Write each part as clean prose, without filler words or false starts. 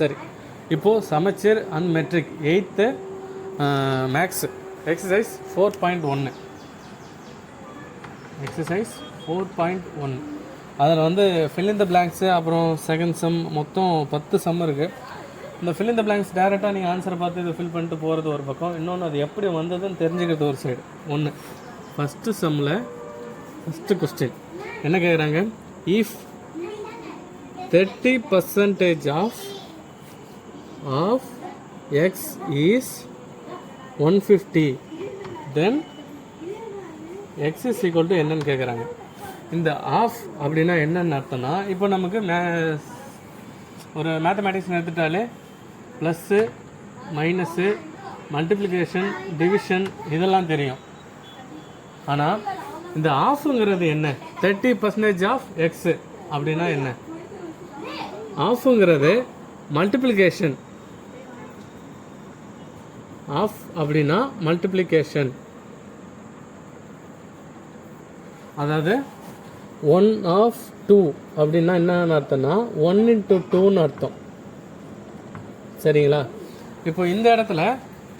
சரி, இப்போது சமச்சீர் and matric 8th maths exercise 4.1 exercise 4.1 அதில் வந்து fill in the blanks அப்புறம் செகண்ட் சம் மொத்தம் 10 சம் இருக்குது. இந்த fill in the blanks டேரெக்டாக நீங்கள் ஆன்சரை பார்த்து இதை ஃபில் பண்ணிட்டு போகிறது ஒரு பக்கம், இன்னொன்று அது எப்படி வந்ததுன்னு தெரிஞ்சுக்கிறது ஒரு சைடு. ஒன்று ஃபஸ்ட்டு சம்மில் ஃபஸ்ட்டு கொஸ்டின் என்ன கேட்குறாங்க, if 30% of x is 150 then x is equal to என்னன்னு கேட்குறாங்க. இந்த ஆஃப் அப்படின்னா என்னென்னு அர்த்தம்னா, இப்போ நமக்கு ஒரு மேத்தமேட்டிக்ஸ் எடுத்துட்டாலே ப்ளஸ்ஸு மைனஸு மல்டிப்ளிகேஷன் டிவிஷன் இதெல்லாம் தெரியும். ஆனால் இந்த ஆஃபுங்கிறது என்ன, 30% ஆஃப் எக்ஸு அப்படின்னா என்ன, ஆஃபுங்கிறது மல்டிப்ளிகேஷன், ஆஃப் அப்படின்னா மல்டிப்ளிகேஷன், அதாவது 1 of 2 அப்படின்னா என்னன்னு அர்த்தம்னா 1 into 2ன்னு அர்த்தம். சரிங்களா? இப்போ இந்த இடத்துல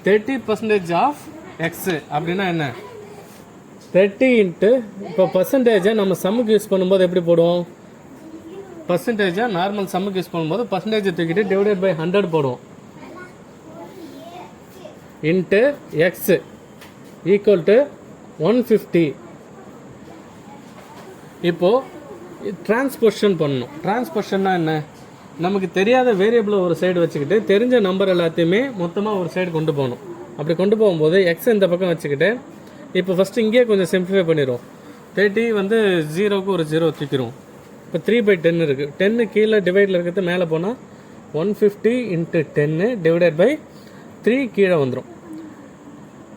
30% ஆஃப் எக்ஸு அப்படின்னா என்ன, 30 இன்ட்டு இப்போ பர்சன்டேஜை நம்ம சம்முக்கு யூஸ் பண்ணும்போது எப்படி போடுவோம், பர்சன்டேஜை நார்மல் சம்முக்கு யூஸ் பண்ணும்போது பர்சன்டேஜை தூக்கிட்டு டிவைடட் பை 100 போடுவோம். Into x equal to 150. இப்போது டிரான்ஸ்போஷன் பண்ணணும். டிரான்ஸ்போஷன்னா என்ன, நமக்கு தெரியாத வேரியபிளை ஒரு சைடு வச்சுக்கிட்டு தெரிஞ்ச நம்பர் எல்லாத்தையுமே மொத்தமாக ஒரு சைடு கொண்டு போகணும். அப்படி கொண்டு போகும்போது எக்ஸ் இந்த பக்கம் வச்சுக்கிட்டு இப்போ ஃபஸ்ட்டு இங்கேயே கொஞ்சம் சிம்பிளிஃபை பண்ணிடுவோம். 30 வந்து 0க்கு ஒரு 0 தூக்கிடுவோம். இப்போ 3/10 இருக்குது. 10 கீழே டிவைடில் இருக்கிறது மேலே போனால் 150 இன்ட்டு 10 டிவைடட் பை 3 கீழே வந்துடும்.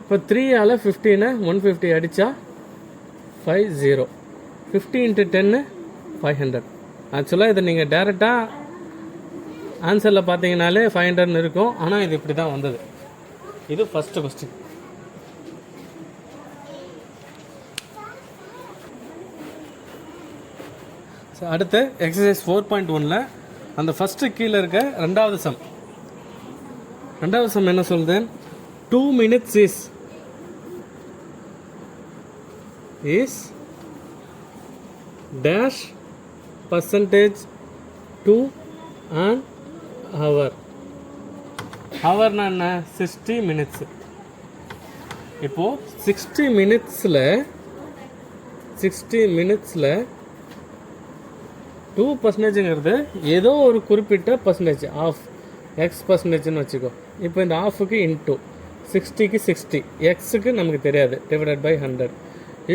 இப்போ 3ஆல் 15 150 அடித்தா 50. 50 இன்ட்டு 10 500. ஆக்சுவலாக இதை நீங்கள் டேரெக்டாக ஆன்சரில் பார்த்தீங்கனாலே 500 இருக்கும். ஆனால் இது இப்படி தான் வந்தது. இது ஃபஸ்ட்டு கொஸ்டின். ஸோ அடுத்து எக்ஸசைஸ் 4.1ல் அந்த ஃபஸ்ட்டு கீழே இருக்க ரெண்டாவது சம் என்ன சொல்லுது, 2 minutes is dash percentage to an hour. ஹவர்னா என்ன, 60 minutes. இப்போது 60 minutesல 2%ங்கிறது ஏதோ ஒரு குறிப்பிட்ட பர்சன்டேஜ் ஆஃப் எக்ஸ் பர்சன்டேஜ்னு வச்சுக்கோ. இப்போ இந்த ஆஃபுக்கு இன்ட்டு 60க்கு 60, எக்ஸுக்கு நமக்கு தெரியாது, டிவைடட் பை 100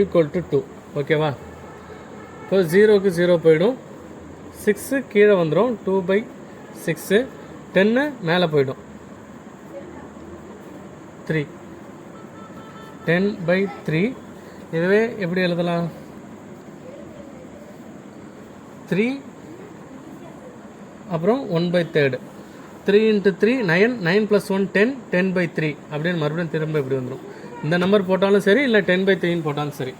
ஈக்குவல் டு 2. ஓகேவா? இப்போ 0க்கு 0 போயிடும், 6 கீழே வந்துடும், 2/6, 10 மேலே போயிடும், 3, 10/3. இதுவே எப்படி எழுதலாம், 3 அப்புறம் 1/3, 3 into 3 9, 9 + 1 10, 10/3 அப்படின்னு மறுபடியும் திரும்ப இப்படி வந்துடும். இந்த நம்பர் போட்டாலும் சரி, இல்லை 10/3 போட்டாலும் சரி.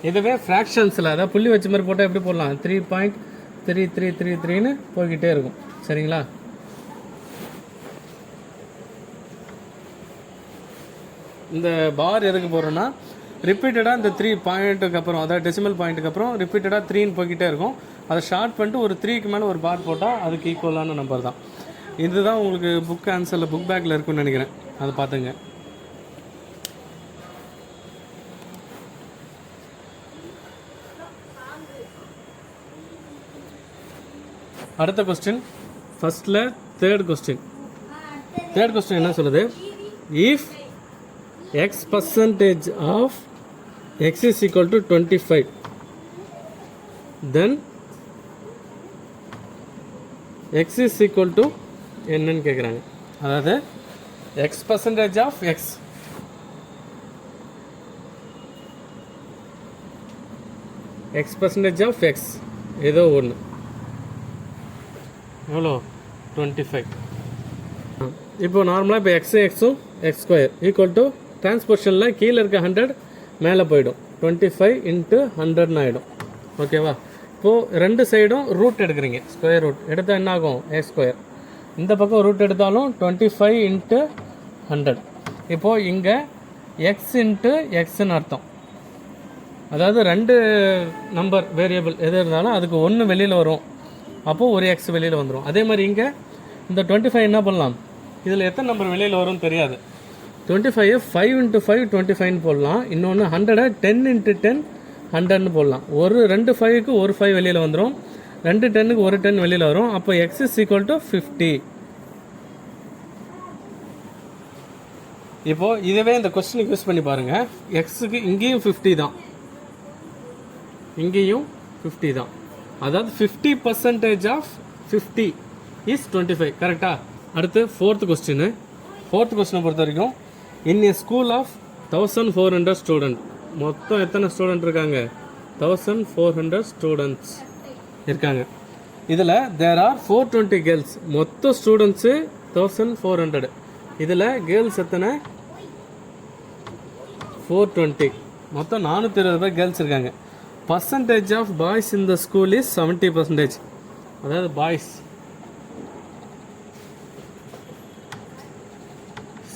இதுவே ஃப்ராக்ஷன்ஸில் அதாவது புள்ளி வச்ச மாதிரி போட்டால் எப்படி போடலாம், 3.3333ன்னு போய்கிட்டே இருக்கும். சரிங்களா? இந்த பார் எதுக்கு போடுறோன்னா, ரிப்பீட்டடாக இந்த 3 பாயிண்ட்டுக்கு அப்புறம், அதாவது டெசிமல் பாயிண்ட்டுக்கு அப்புறம் ரிப்பீட்டடாக 3ன்னு போய்கிட்டே இருக்கும். அதை ஷார்ட் பண்ணிட்டு ஒரு 3க்கு மேலே ஒரு பார் போட்டால் அதுக்கு ஈக்குவலான நம்பர் தான். இதுதான் உங்களுக்கு புக் ஆன்சரில் புக் பேக்கில் இருக்குன்னு நினைக்கிறேன், அதை பார்த்துங்க. அடுத்த கொஸ்டின் ஃபஸ்ட்டில் தேர்ட் கொஸ்டின் என்ன சொல்லுது, if x% of x is equal to 25 then x is equal to என்னன்னு கேட்குறாங்க. அதாவது x% of x, x% of x ஏதோ ஒன்று எவ்வளோ, 25. இப்போ நார்மலாக இப்போ எக்ஸும் x² ஈக்குவல் டு டிரான்ஸ்போர்ஷனில் கீழே இருக்க 100 மேலே போயிடும், 25 இன்ட்டு 100ன்னு ஆகிடும். ஓகேவா? இப்போது ரெண்டு சைடும் ரூட் எடுக்கிறீங்க, ஸ்கொயர் ரூட் எடுத்தால் என்ன ஆகும், a². இந்த பக்கம் ரூட் எடுத்தாலும் 25 இன்ட்டு 100. இப்போது இங்கே எக்ஸ் இன்ட்டு எக்ஸ்ன்னு அர்த்தம். அதாவது 2 நம்பர் வேரியபிள் எது இருந்தாலும் அதுக்கு 1 வெளியில் வரும், அப்போது ஒரு எக்ஸ் வெளியில் வந்துடும். அதே மாதிரி இங்கே இந்த 25 என்ன பண்ணலாம், இதில் எத்தனை நம்பர் வெளியில் வரும்னு தெரியாது. 25 5 இன்ட்டு 5 25ன்னு போடலாம். இன்னொன்று 100 10 இன்ட்டு 10 100ன்னு போடலாம். ஒரு 2 5க்கு ஒரு 5 வெளியில் வந்துடும், 2 10க்கு ஒரு 10 வெளியில் வரும். அப்போ எக்ஸ் இஸ் ஈக்குவல் டு 50. இப்போது இதுவே இந்த கொஸ்டினுக்கு யூஸ் பண்ணி பாருங்கள். எக்ஸுக்கு இங்கேயும் 50 தான், இங்கேயும் 50 தான். அதாவது 50% ஆஃப் 50 இஸ் 25. கரெக்டா? அடுத்து ஃபோர்த் கொஸ்டின் பொறுத்த வரைக்கும், இன் ஏ ஸ்கூல் ஆஃப் 1400 ஸ்டூடெண்ட், மொத்தம் எத்தனை ஸ்டூடெண்ட் இருக்காங்க? 1400 ஸ்டூடெண்ட்ஸ் இருக்காங்க. இதில் தேர் ஆர் 420 கேர்ள்ஸ். மொத்த ஸ்டூடெண்ட்ஸு 1400. இதில் கேர்ள்ஸ் எத்தனை? 420. மொத்தம் 420 பேர் கேர்ள்ஸ் இருக்காங்க. Percentage of boys in the school is 70%. அதாவது பாய்ஸ்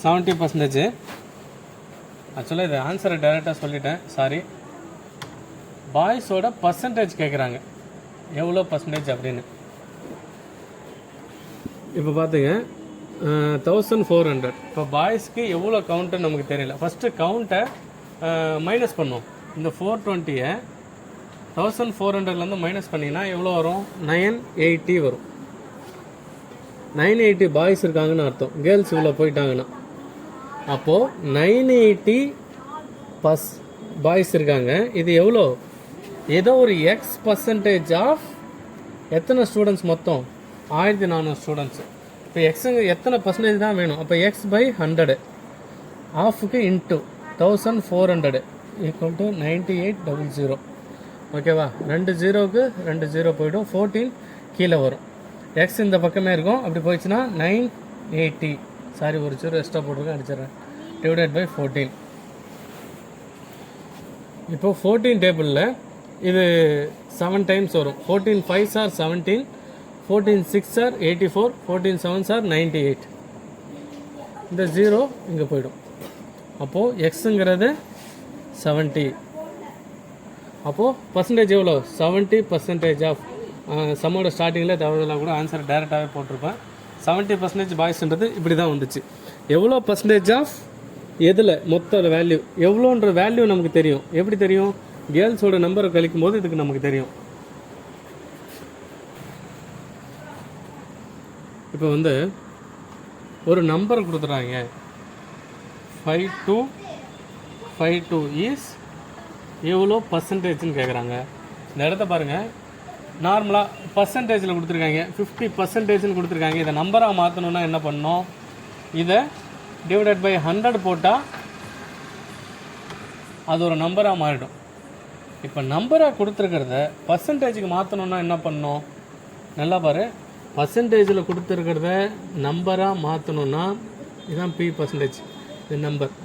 70%. ஆக்சுவலாக இது ஆன்சரை டைரெக்டாக சொல்லிட்டேன், சாரி. பாய்ஸோட பர்சன்டேஜ் கேட்குறாங்க, எவ்வளோ பர்சன்டேஜ் அப்படின்னு. இப்போ பார்த்துங்க, 1400. இப்போ பாய்ஸ்க்கு எவ்வளோ கவுண்ட்டுன்னு நமக்கு தெரியல. ஃபஸ்ட்டு கவுண்ட்டை மைனஸ் பண்ணுவோம். இந்த 420-ஐ 1400லேருந்து மைனஸ் பண்ணிங்கன்னா எவ்வளோ வரும்? 980 வரும். 980 பாய்ஸ் இருக்காங்கன்னு அர்த்தம். கேர்ள்ஸ் இவ்வளோ போயிட்டாங்கன்னா அப்போது 980 + பாய்ஸ் இருக்காங்க. இது எவ்வளோ? ஏதோ ஒரு எக்ஸ் பர்சன்டேஜ் ஆஃப் எத்தனை ஸ்டூடெண்ட்ஸ்? மொத்தம் 1400 ஸ்டூடெண்ட்ஸு. இப்போ எக்ஸுங்க எத்தனை பர்சன்டேஜ் தான் வேணும்? அப்போ எக்ஸ் பை 100 ஆஃபுக்கு இன்ட்டு 1400 ஈக்குவல் டு 9800. ஓகேவா? 2 0க்கு 2 0 போய்டும், 14 கீழே வரும். எக்ஸ் இந்த பக்கமே இருக்கும், அப்படி போயிடுச்சுன்னா 980, சாரி ஒரு 0 எக்ஸ்ட்ரா போட்டிருக்கேன், அடிச்சிடறேன், டிவைடட் பை 14. இப்போது 14 டேபிளில் இது 7 டைம்ஸ் வரும். 14 5s are 17, 14 6s are 84, 14 7s are 98. இந்த 0 இங்கே போயிடும். அப்போது எக்ஸுங்கிறது 70. அப்போது பர்சன்டேஜ் எவ்வளோ? 70% ஆஃப் சம்மோட ஸ்டார்டிங்கில் தவறுதெல்லாம் கூட ஆன்சர் டைரெக்டாகவே போட்டிருப்பேன். 70% பாய்ஸ்ன்றது இப்படி தான் வந்துச்சு. எவ்வளோ பர்சன்டேஜ் ஆஃப் எதில் மொத்த வேல்யூ எவ்வளோன்ற வேல்யூ நமக்கு தெரியும். எப்படி தெரியும்? கேர்ள்ஸோட நம்பரை கழிக்கும் போது இதுக்கு நமக்கு தெரியும். இப்போ வந்து ஒரு நம்பரை கொடுத்துட்றாங்க, 5252 இஸ் எவ்வளோ பர்சன்டேஜ்னு கேட்குறாங்க. இந்த இடத்த பாருங்கள், நார்மலாக பர்சன்டேஜில் கொடுத்துருக்காங்க, 50%ன்னு கொடுத்துருக்காங்க. இதை நம்பராக மாற்றணுன்னா என்ன பண்ணணும்? இதை டிவைடட் பை 100 போட்டால் அது ஒரு நம்பராக மாறிடும். இப்போ நம்பராக கொடுத்துருக்கிறத பர்சன்டேஜுக்கு மாற்றணுன்னா என்ன பண்ணணும்? நல்லா பாரு, பர்சன்டேஜில் கொடுத்துருக்கிறத நம்பராக மாற்றணுன்னா இதுதான் P பர்சன்டேஜ். இது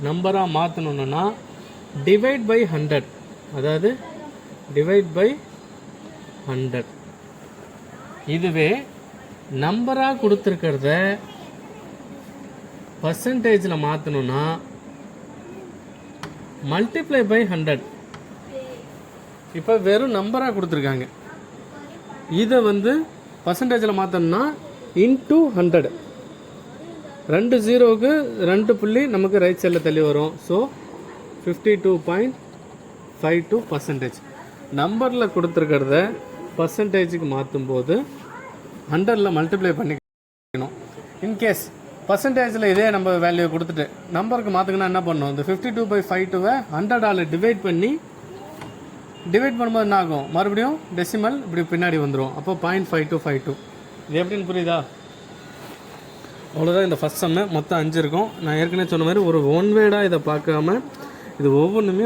நம்பராக மாற்றணுன்னா டிவைட் பை 100, அதாவது டிவைட் பை 100. இதுவே நம்பராக கொடுத்துருக்கிறத பர்சன்டேஜில் மாற்றணுன்னா மல்டிப்ளை பை 100. இப்போ வெறும் நம்பராக கொடுத்துருக்காங்க, இதை வந்து பர்சன்டேஜில் மாற்றணும்னா இன்டூ 100. 2 0க்கு 2 புள்ளி நமக்கு ரைட் சைடில் தள்ளி வரும். ஸோ 52.52%. நம்பரில் கொடுத்துருக்கிறத பர்சன்டேஜுக்கு மாற்றும் போது 100ல் மல்டிப்ளை பண்ணிக்கணும். இன்கேஸ் பர்சன்டேஜில் இதே நம்ம வேல்யூ கொடுத்துட்டு நம்பருக்கு மாற்றுக்கணும் என்ன பண்ணணும்? இந்த 52/52-வை 100ஆல் டிவைட் பண்ணும்போது என்ன ஆகும்? மறுபடியும் டெசிமல் இப்படி பின்னாடி வந்துடும். அப்போ 0.5252. இது எப்படின்னு புரியுதா? அவ்வளோதான் இந்த ஃபஸ்ட் சம்மு. மொத்தம் 5 இருக்கும். நான் ஏற்கனவே சொன்ன மாதிரி ஒரு ஒன் வேர்டாக இதை பார்க்காம இது ஒவ்வொன்றுமே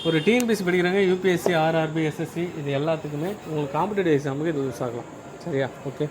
ஒரு டிஎன்பிஎஸ்சி படிக்கிறாங்க, யூபிஎஸ்சி, ஆர்ஆர்பி, எஸ்எஸ்சி, இது எல்லாத்துக்குமே உங்களுக்கு காம்படிட்டிவ் எக்ஸாமுக்கு இது யூஸ் ஆகலாம். சரியா? ஓகே.